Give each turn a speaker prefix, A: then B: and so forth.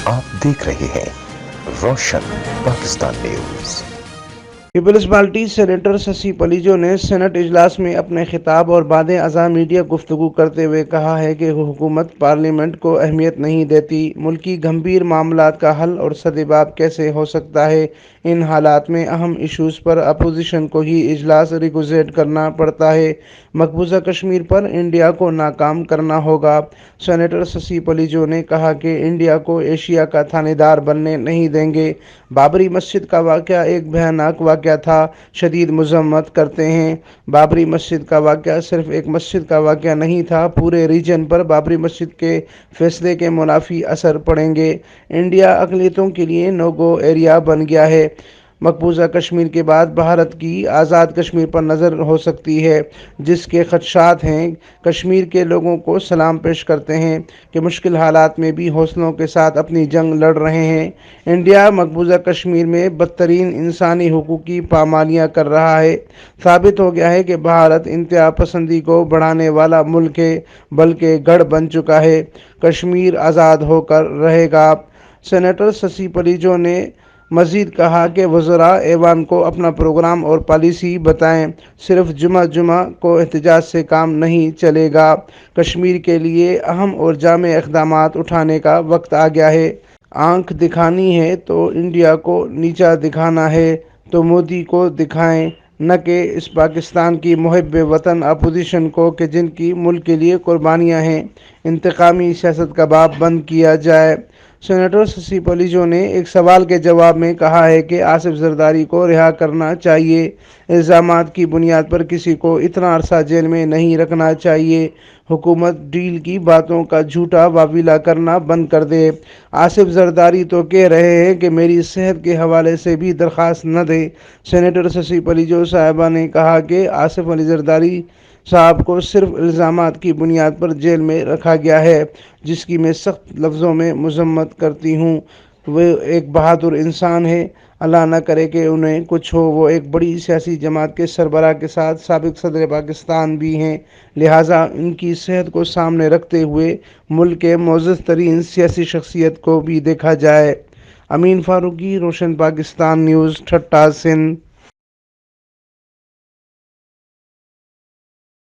A: آپ دیکھ رہے ہیں روشن پاکستان نیوز۔
B: پیپلز پارٹی سینیٹر ششی پلیجو نے سینٹ اجلاس میں اپنے خطاب اور بعد ازاں میڈیا گفتگو کرتے ہوئے کہا ہے کہ حکومت پارلیمنٹ کو اہمیت نہیں دیتی۔ ملکی گھمبیر معاملات کا حل اور سدباب کیسے ہو سکتا ہے؟ ان حالات میں اہم ایشوز پر اپوزیشن کو ہی اجلاس ریگولیٹ کرنا پڑتا ہے۔ مقبوضہ کشمیر پر انڈیا کو ناکام کرنا ہوگا۔ سینیٹر ششی پلیجو نے کہا کہ انڈیا کو ایشیا کا تھانے دار بننے نہیں دیں گے۔ بابری مسجد کا واقعہ ایک بھیانک واقعہ تھا، شدید مذمت کرتے ہیں۔ بابری مسجد کا واقعہ صرف ایک مسجد کا واقعہ نہیں تھا، پورے ریجن پر بابری مسجد کے فیصلے کے منافی اثر پڑیں گے۔ انڈیا اقلیتوں کے لیے نو گو ایریا بن گیا ہے۔ مقبوضہ کشمیر کے بعد بھارت کی آزاد کشمیر پر نظر ہو سکتی ہے، جس کے خدشات ہیں۔ کشمیر کے لوگوں کو سلام پیش کرتے ہیں کہ مشکل حالات میں بھی حوصلوں کے ساتھ اپنی جنگ لڑ رہے ہیں۔ انڈیا مقبوضہ کشمیر میں بدترین انسانی حقوق کی پامالیاں کر رہا ہے۔ ثابت ہو گیا ہے کہ بھارت انتہا پسندی کو بڑھانے والا ملک ہے، بلکہ گڑھ بن چکا ہے۔ کشمیر آزاد ہو کر رہے گا۔ سینیٹر ششی پلیجو نے مزید کہا کہ وزراء ایوان کو اپنا پروگرام اور پالیسی بتائیں، صرف جمعہ کو احتجاج سے کام نہیں چلے گا۔ کشمیر کے لیے اہم اور جامع اقدامات اٹھانے کا وقت آ گیا ہے۔ آنکھ دکھانی ہے تو انڈیا کو نیچا دکھانا ہے تو مودی کو دکھائیں، نہ کہ اس پاکستان کی محب وطن اپوزیشن کو کہ جن کی ملک کے لیے قربانیاں ہیں۔ انتقامی سیاست کا باب بند کیا جائے۔ سینیٹر ششی پلیجو نے ایک سوال کے جواب میں کہا ہے کہ آصف زرداری کو رہا کرنا چاہیے۔ الزامات کی بنیاد پر کسی کو اتنا عرصہ جیل میں نہیں رکھنا چاہیے۔ حکومت ڈیل کی باتوں کا جھوٹا واویلا کرنا بند کر دے۔ آصف زرداری تو کہہ رہے ہیں کہ میری صحت کے حوالے سے بھی درخواست نہ دیں۔ سینیٹر ششی پلیجو صاحبہ نے کہا کہ آصف علی زرداری صاحب کو صرف الزامات کی بنیاد پر جیل میں رکھا گیا ہے، جس کی میں سخت لفظوں میں مذمت کرتی ہوں۔ وہ ایک بہادر انسان ہے، اللہ نہ کرے کہ انہیں کچھ ہو۔ وہ ایک بڑی سیاسی جماعت کے سربراہ کے ساتھ سابق صدر پاکستان بھی ہیں، لہٰذا ان کی صحت کو سامنے رکھتے ہوئے ملک کے معزز ترین سیاسی شخصیت کو بھی دیکھا جائے۔ امین فاروقی، روشن پاکستان نیوز، ٹھٹہ، سندھ۔